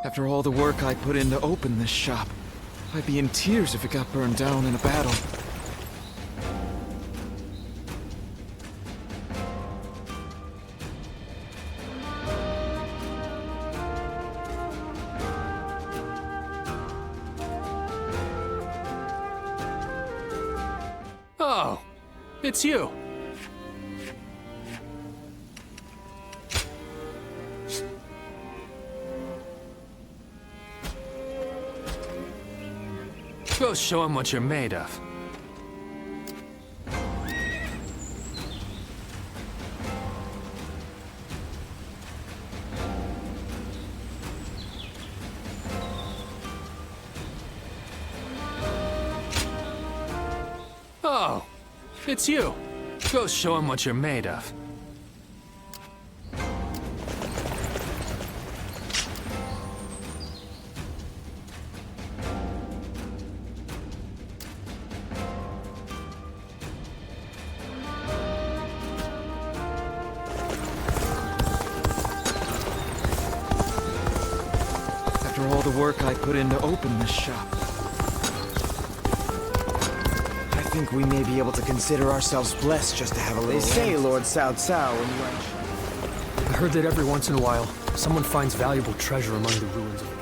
After all the work I put in to open this shop, I'd be in tears if it got burned down in a battle. Oh, it's you. Go show him what you're made of. Oh, it's you. Go show him what you're made of. After all the work I put in to open this shop, I think we may be able to consider ourselves blessed just to have a little. They say Lord Cao Cao in French. I heard that every once in a while, someone finds valuable treasure among the ruins of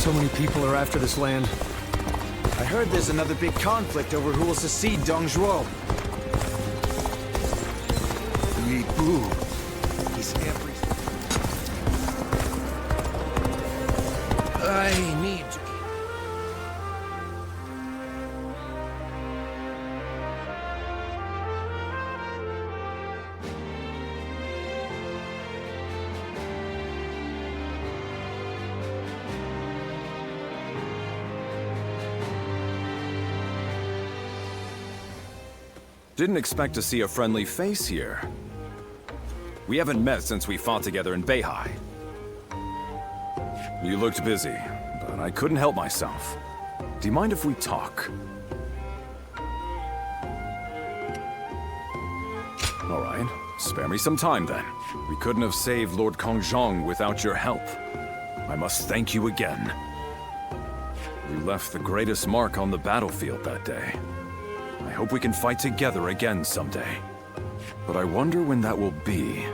So many people are after this land. I heard there's another big conflict over who will succeed Dong Zhuo. Li Bu. He's everything. I need to... Didn't expect to see a friendly face here. We haven't met since we fought together in Beihai. You looked busy, but I couldn't help myself. Do you mind if we talk? All right, spare me some time then. We couldn't have saved Lord Kongzhong without your help. I must thank you again. We left the greatest mark on the battlefield that day. I hope we can fight together again someday. But I wonder when that will be.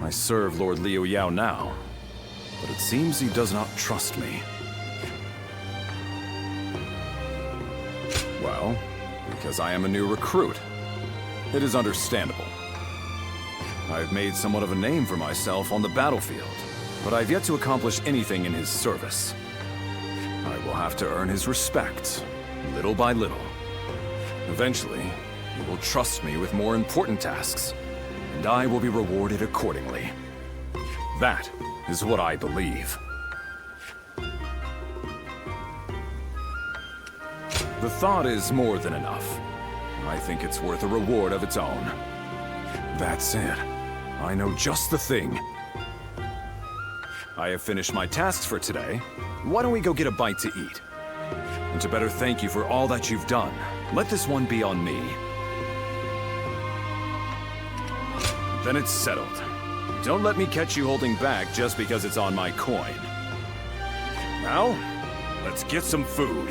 I serve Lord Liu Yao now, but it seems he does not trust me. Well, because I am a new recruit. It is understandable. I've made somewhat of a name for myself on the battlefield, but I've yet to accomplish anything in his service. I will have to earn his respect, little by little. Eventually, he will trust me with more important tasks, and I will be rewarded accordingly. That is what I believe. The thought is more than enough. I think it's worth a reward of its own. That's it. I know just the thing. I have finished my tasks for today. Why don't we go get a bite to eat? And to better thank you for all that you've done, let this one be on me. Then it's settled. Don't let me catch you holding back just because it's on my coin. Now, let's get some food.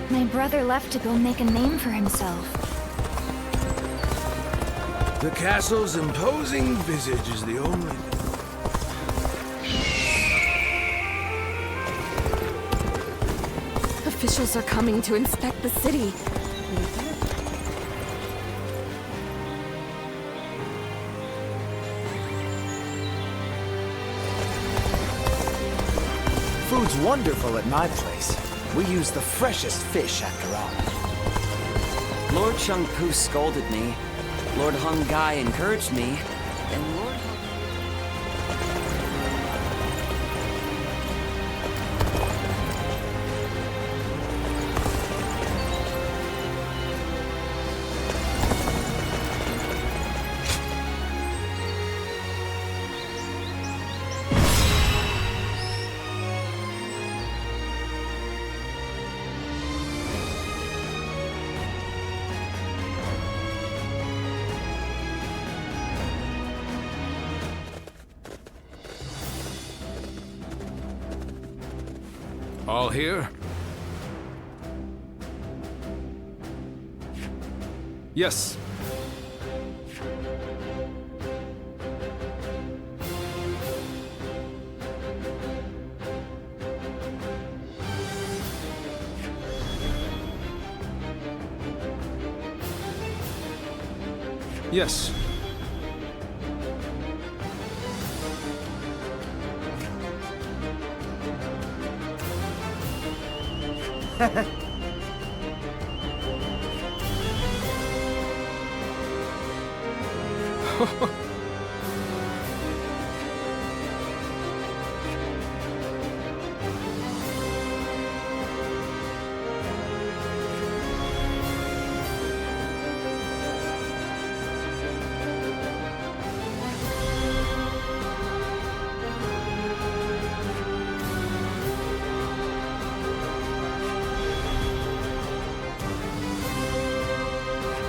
My brother left to go make a name for himself. The castle's imposing visage is the only thing. Officials are coming to inspect the city. food's wonderful at my place. We use the freshest fish after all. Lord Shang-Pu scolded me. Lord Hung Gai encouraged me. And Lord... All here? Yes. Yes.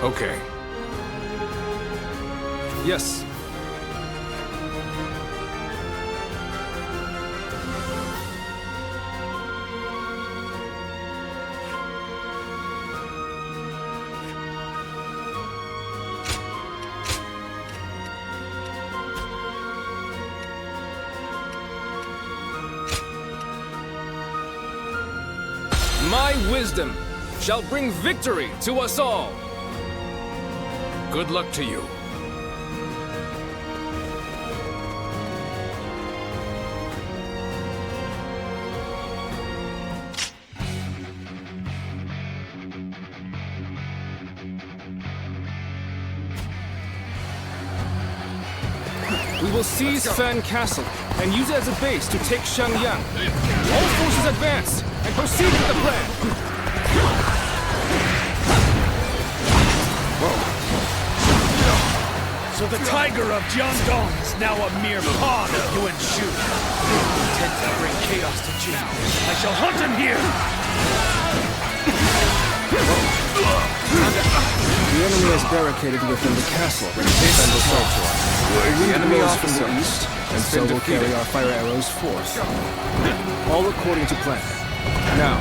Okay. Yes. My wisdom shall bring victory to us all. Good luck to you. We will seize Fan Castle and use it as a base to take Shangyang. All forces advance and proceed with the plan. So the tiger of Jiangdong is now a mere pawn of Yuan Shu. Intent to bring chaos to Jin. I shall hunt him here! The enemy is barricaded within the castle. Defend assault to us. The enemy is from the east, and so will carry our fire arrows forth. All according to plan. Now,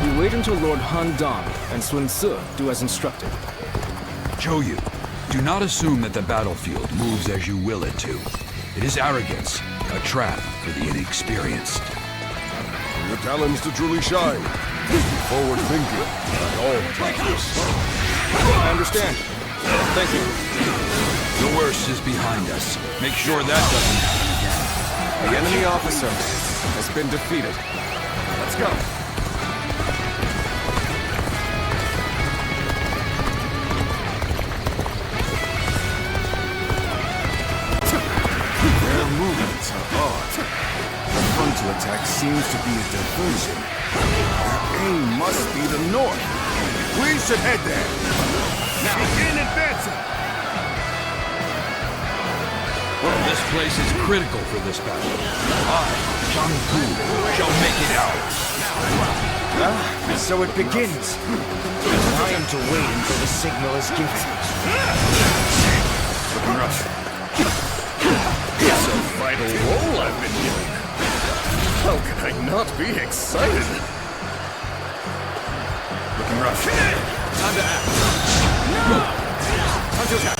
we wait until Lord Han Dong and Sun Ce do as instructed. Zhou, do not assume that the battlefield moves as you will it to. It is arrogance, a trap for the inexperienced. Your talents to truly shine. Forward thinking at all times. I understand. Thank you. The worst is behind us. Make sure that doesn't happen again. The enemy officer has been defeated. Let's go. Their movements are odd. The frontal attack seems to be a diversion. Their aim must be the north. We should head there. Now begin advancing. This place is critical for this battle. I, Shang-Pu, shall make it ours. So it begins. Time to wait until the signal is given. Looking rough. It's a vital role I've been given. How can I not be excited? Looking rough. Time to act. Time to attack.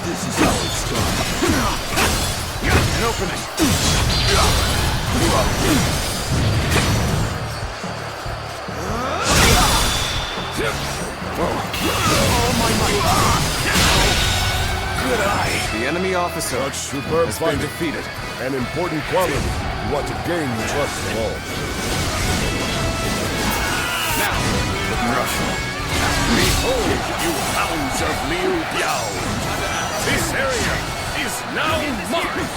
This is how it's done. An opening. All my might. Good eye. The enemy officer Such superb has been defeated. An important quality. You want to gain the trust of all. Now, Behold, you hounds of Liu Biao! This area is now mine!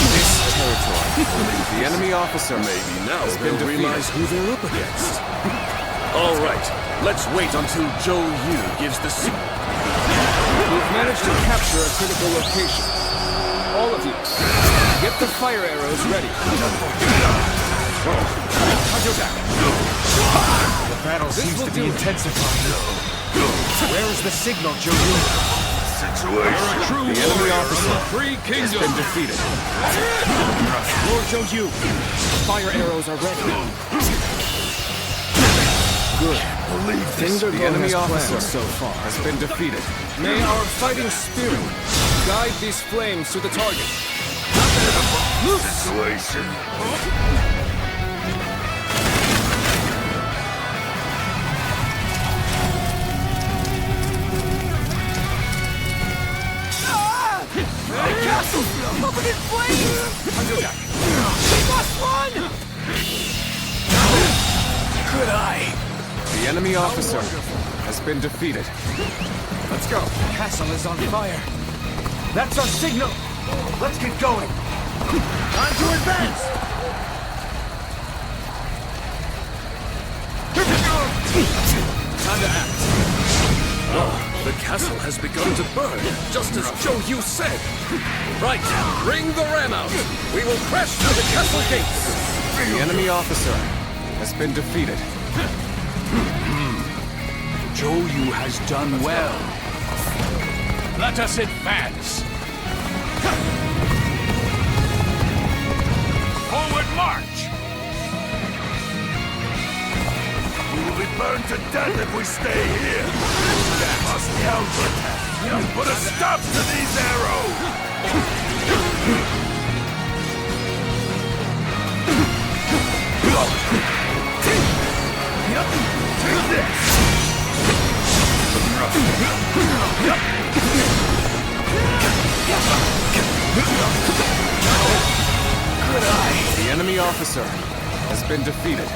this territory. The enemy officer Maybe now has been they'll defeated. realize who they're up against. All right, let's wait until Zhou Yu gives the signal. We've managed to capture a critical location. All of you, get the fire arrows ready. The battle This seems will to be do it. intensifying. Where is the signal, Joyu? Situation. The enemy officer Three has kingdoms. been defeated. Lord Joyu, fire arrows are ready. Good. Things are The going enemy as officer planned so far. has been defeated. May our fighting spirit guide these flames to the target. Loose! Situation. The castle's covered in flames! We must run! Good eye. The enemy officer has been defeated. Let's go. The castle is on fire. That's our signal. Let's get going. Time to advance. Time to act. The castle has begun to burn, just as Zhou Yu said. Right, bring the ram out. We will crash through the castle gates. The enemy officer has been defeated. Zhou Yu has done well. Let us advance. Forward march! We will be burned to death if we stay here. We must counterattack. Put a stop to these arrows. Take this. The enemy officer has been defeated.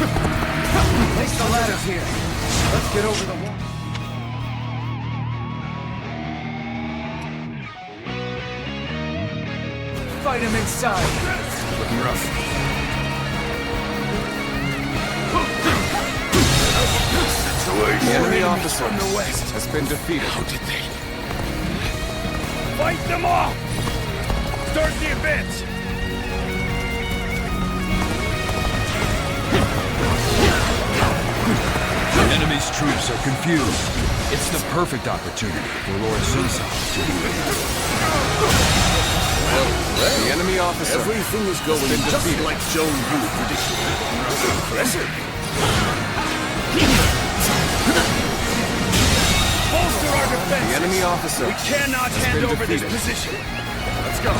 Place the ladders here. Let's get over the wall. Fight him inside. Looking rough. The enemy officer From the west. has been defeated. Fight them off! Start the advance! The enemy's troops are confused. It's the perfect opportunity for Lord Sun Tzu to do it. The enemy officer Everything is going been just defeated. like Zhou Yu predicted. Impressive. Bolster our defense! The enemy officer We cannot has hand been over this defeated. position. Let's go.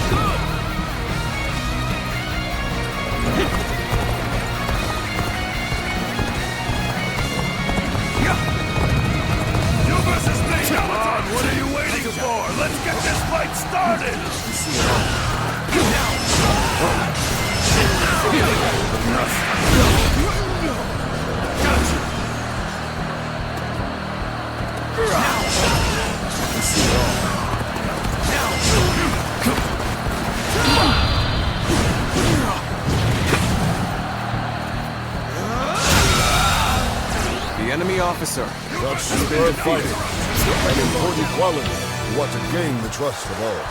You versus me. Come on, what are you waiting for? Let's get this fight started. The enemy officer Such superb fighting. An important quality. You want to gain the trust of all.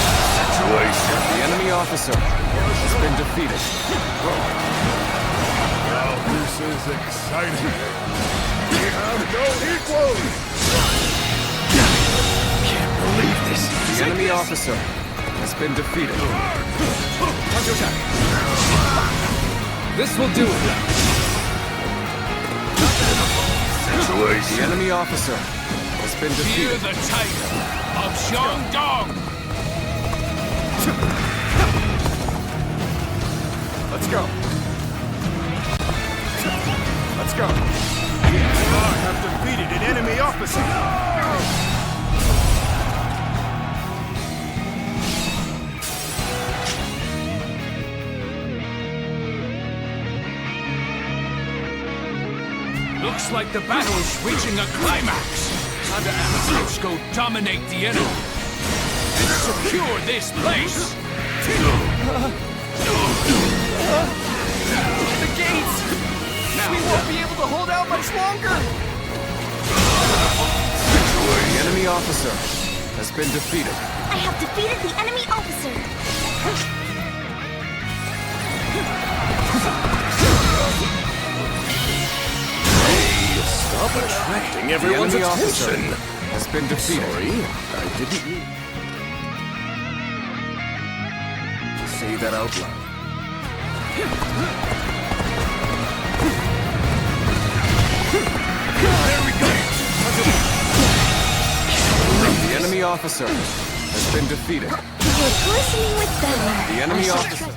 The enemy officer has been defeated. Now this is exciting. We have no equals. Can't believe this. The enemy officer has been defeated. This will do it. Situation. The enemy officer has been Fear defeated. the tiger of Shandong! Let's go. Let's go. I have defeated an enemy officer. Looks like the battle is reaching a climax. Time to act. Let's go dominate the enemy and secure this place. The gates! We won't be able to hold out much longer! The enemy officer has been defeated. I have defeated the enemy officer. Stop attracting The everyone's enemy officer attention. has been defeated. Sorry, I didn't mean to say that out loud. There we go. The enemy officer has been defeated. You're glistening with valor. The enemy I shall officer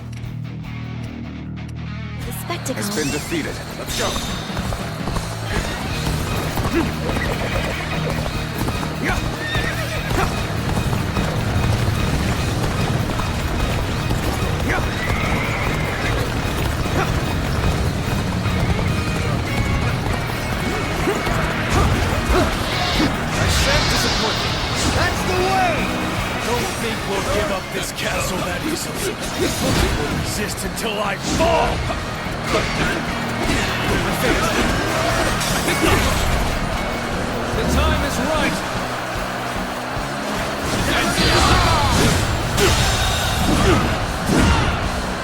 The spectacle. has been defeated. Let's go. That's the way! Don't think we'll give up this castle that easily. We'll resist until I fall! The time is right!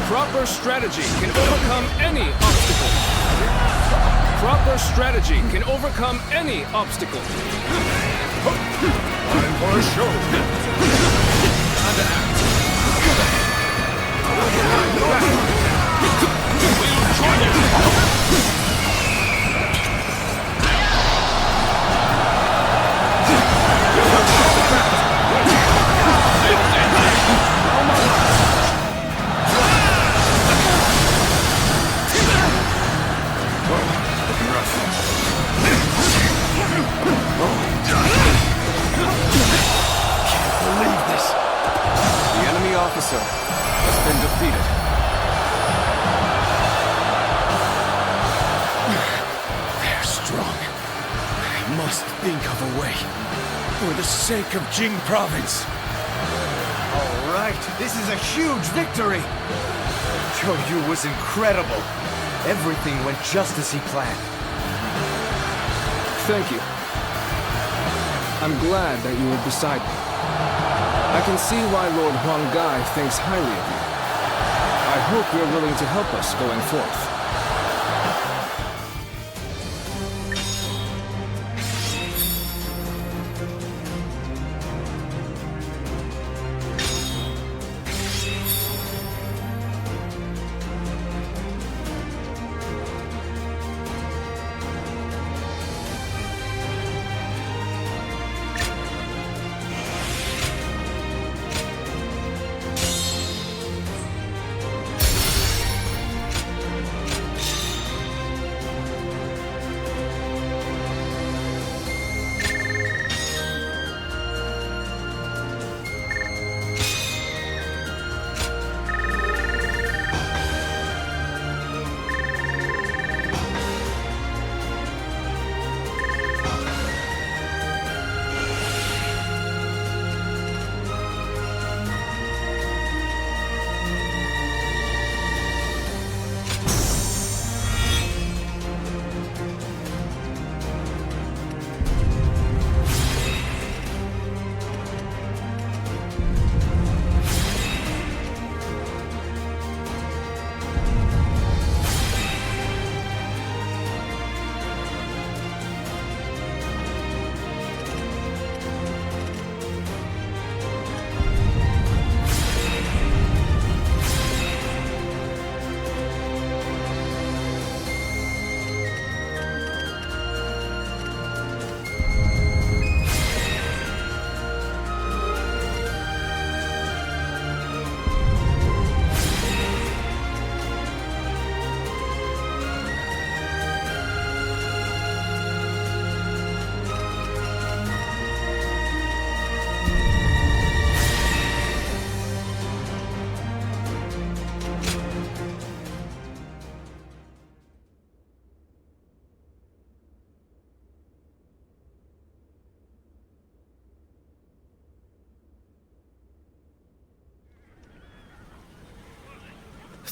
Proper strategy can overcome any obstacle. Proper strategy can overcome any obstacle. Time for a show. Time to act. We'll join you! Officer has been defeated. They're strong. I must think of a way. For the sake of Jing Province. All right, this is a huge victory. Zhou Yu was incredible. Everything went just as he planned. Thank you. I'm glad that you were beside me. I can see why Lord Huang Gai thinks highly of you. I hope you're willing to help us going forth.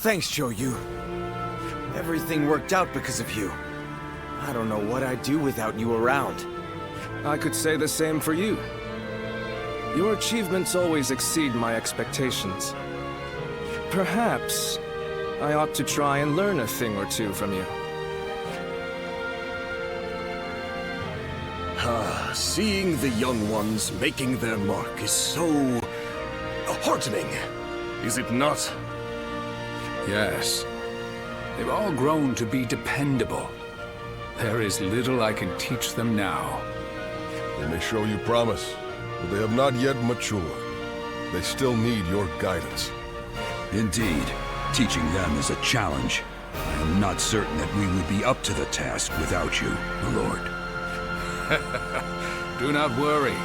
Thanks, Zhou. Everything worked out because of you. I don't know what I'd do without you around. I could say the same for you. Your achievements always exceed my expectations. Perhaps I ought to try and learn a thing or two from you. Seeing the young ones making their mark is so heartening, is it not? Yes. They've all grown to be dependable. There is little I can teach them now. They may show you promise, but they have not yet matured. They still need your guidance. Indeed. Teaching them is a challenge. I am not certain that we would be up to the task without you, Lord. Do not worry.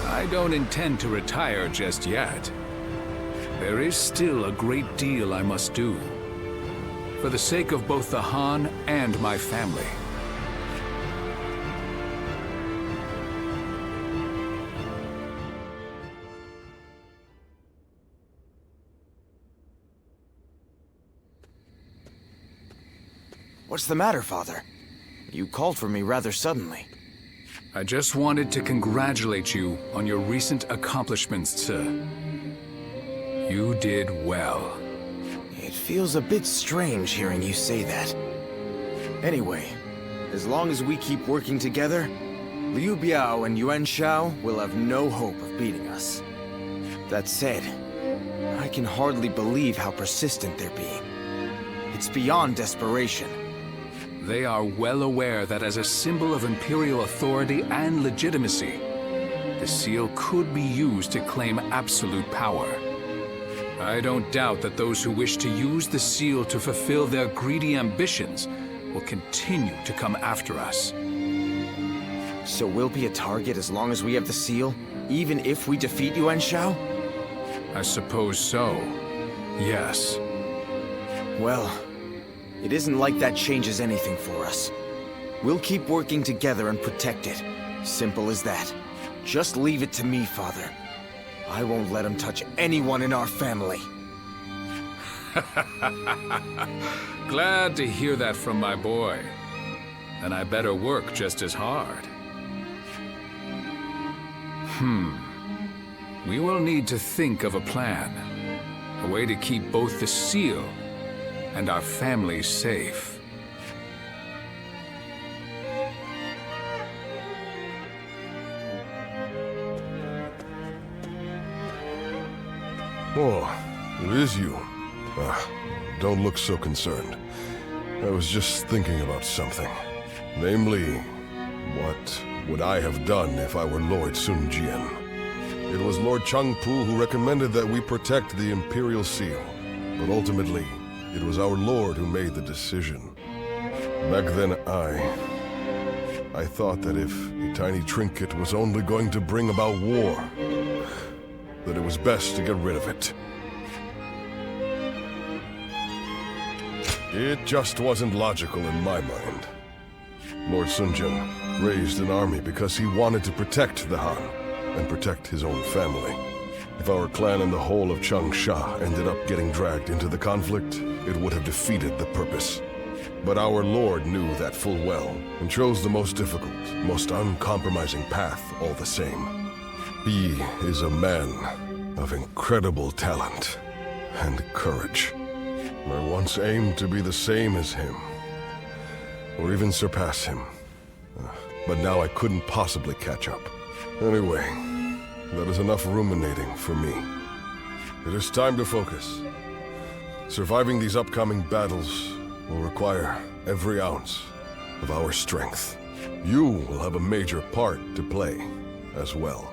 I don't intend to retire just yet. There is still a great deal I must do. For the sake of both the Han and my family. What's the matter, Father? You called for me rather suddenly. I just wanted to congratulate you on your recent accomplishments, sir. You did well. It feels a bit strange hearing you say that. Anyway, as long as we keep working together, Liu Biao and Yuan Shao will have no hope of beating us. That said, I can hardly believe how persistent they're being. It's beyond desperation. They are well aware that as a symbol of Imperial authority and legitimacy, the seal could be used to claim absolute power. I don't doubt that those who wish to use the seal to fulfill their greedy ambitions will continue to come after us. So we'll be a target as long as we have the seal, even if we defeat Yuan Shao? I suppose so. Yes. Well, it isn't like that changes anything for us. We'll keep working together and protect it. Simple as that. Just leave it to me, Father. I won't let him touch anyone in our family. Glad to hear that from my boy. Then I better work just as hard. We will need to think of a plan. A way to keep both the seal and our families safe. Oh, it is you. Don't look so concerned. I was just thinking about something. Namely, what would I have done if I were Lord Sun Jian? It was Lord Changpu who recommended that we protect the Imperial Seal. But ultimately, it was our Lord who made the decision. Back then, I thought that if a tiny trinket was only going to bring about war, that it was best to get rid of it. It just wasn't logical in my mind. Lord Sun Jian raised an army because he wanted to protect the Han and protect his own family. If our clan and the whole of Changsha ended up getting dragged into the conflict, it would have defeated the purpose. But our Lord knew that full well, and chose the most difficult, most uncompromising path all the same. He is a man of incredible talent and courage. I once aimed to be the same as him, or even surpass him. But now I couldn't possibly catch up. Anyway, that is enough ruminating for me. It is time to focus. Surviving these upcoming battles will require every ounce of our strength. You will have a major part to play as well.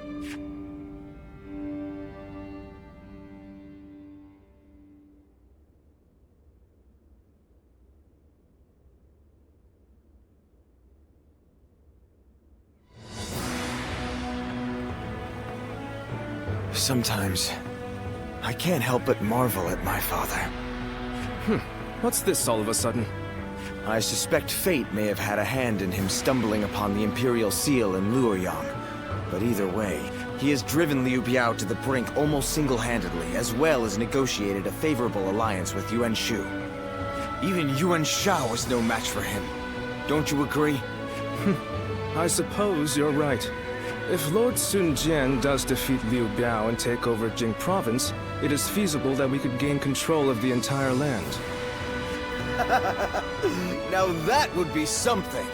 Sometimes, I can't help but marvel at my father. What's this all of a sudden? I suspect fate may have had a hand in him stumbling upon the Imperial Seal in Luoyang. But either way, He has driven Liu Biao to the brink almost single-handedly, as well as negotiated a favorable alliance with Yuan Shu. Even Yuan Shao was no match for him. Don't you agree? I suppose you're right. If Lord Sun Jian does defeat Liu Biao and take over Jing Province, it is feasible that we could gain control of the entire land. Now that would be something!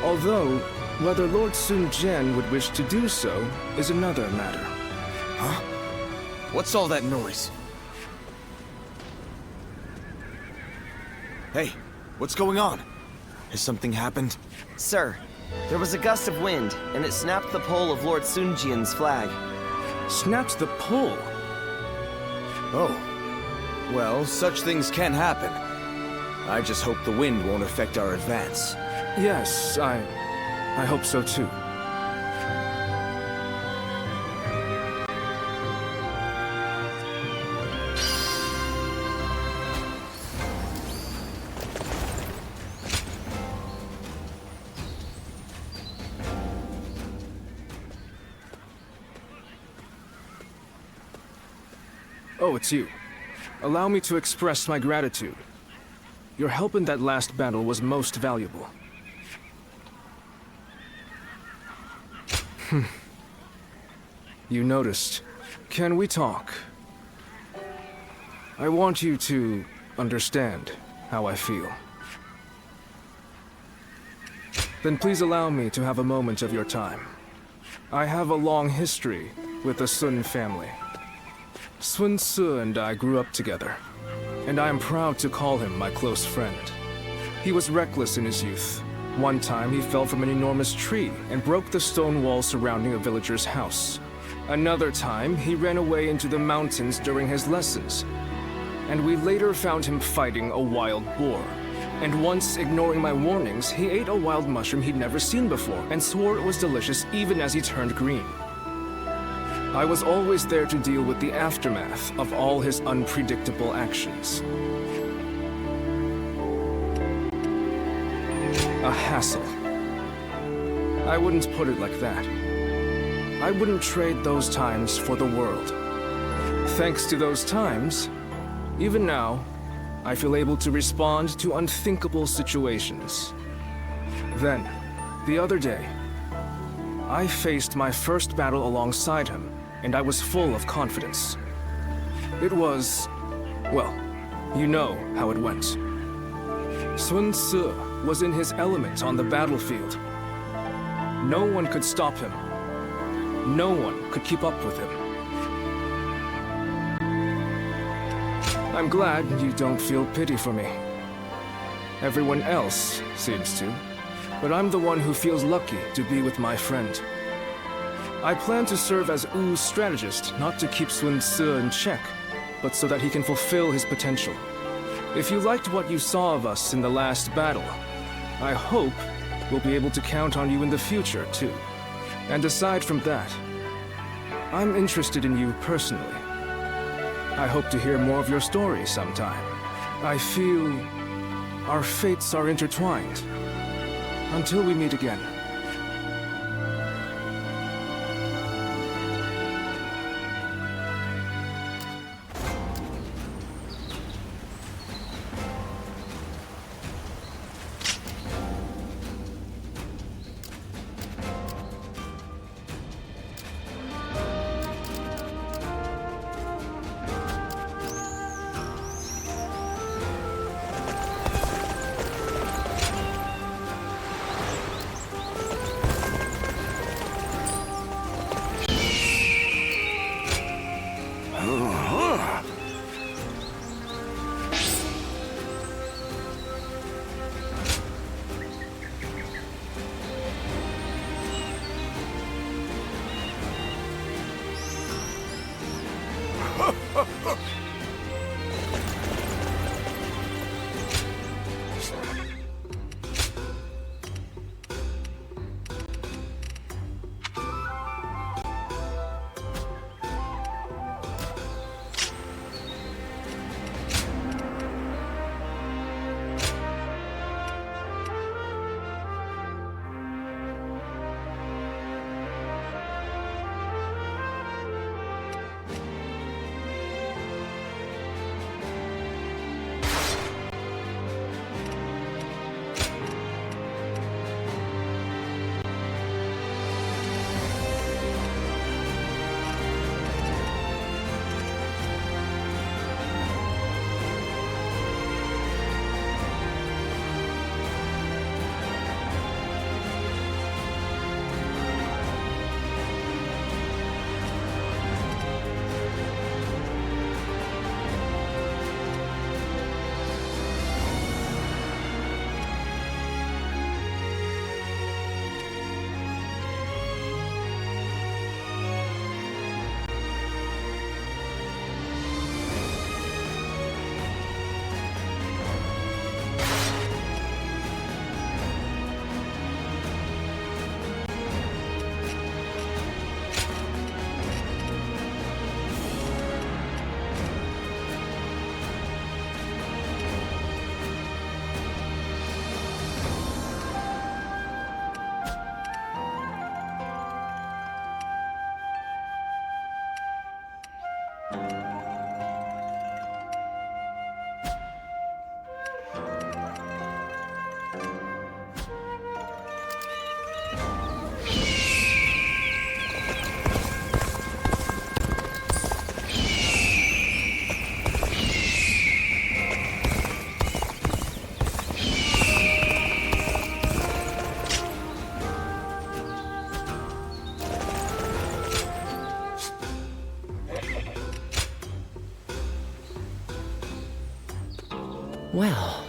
Although, whether Lord Sun Jian would wish to do so is another matter. Huh? What's all that noise? Hey, what's going on? Has something happened? Sir, there was a gust of wind, and it snapped the pole of Lord Sun Jian's flag. Snapped the pole? Oh. Well, such things can happen. I just hope the wind won't affect our advance. Yes, I hope so too. Oh, it's you. Allow me to express my gratitude. Your help in that last battle was most valuable. You noticed. Can we talk? I want you to understand how I feel. Then please allow me to have a moment of your time. I have a long history with the Sun family. Sun Ce and I grew up together, and I am proud to call him my close friend. He was reckless in his youth. One time he fell from an enormous tree and broke the stone wall surrounding a villager's house. Another time he ran away into the mountains during his lessons, and we later found him fighting a wild boar. And once, ignoring my warnings, he ate a wild mushroom he'd never seen before and swore it was delicious even as he turned green. I was always there to deal with the aftermath of all his unpredictable actions. A hassle. I wouldn't put it like that. I wouldn't trade those times for the world. Thanks to those times, even now, I feel able to respond to unthinkable situations. Then, the other day, I faced my first battle alongside him, and I was full of confidence. It was, well, you know how it went. Sun Ce was in his element on the battlefield. No one could stop him. No one could keep up with him. I'm glad you don't feel pity for me. Everyone else seems to, but I'm the one who feels lucky to be with my friend. I plan to serve as Wu's strategist, not to keep Sun Ce in check, but so that he can fulfill his potential. If you liked what you saw of us in the last battle, I hope we'll be able to count on you in the future, too. And aside from that, I'm interested in you personally. I hope to hear more of your story sometime. I feel our fates are intertwined. Until we meet again. Well,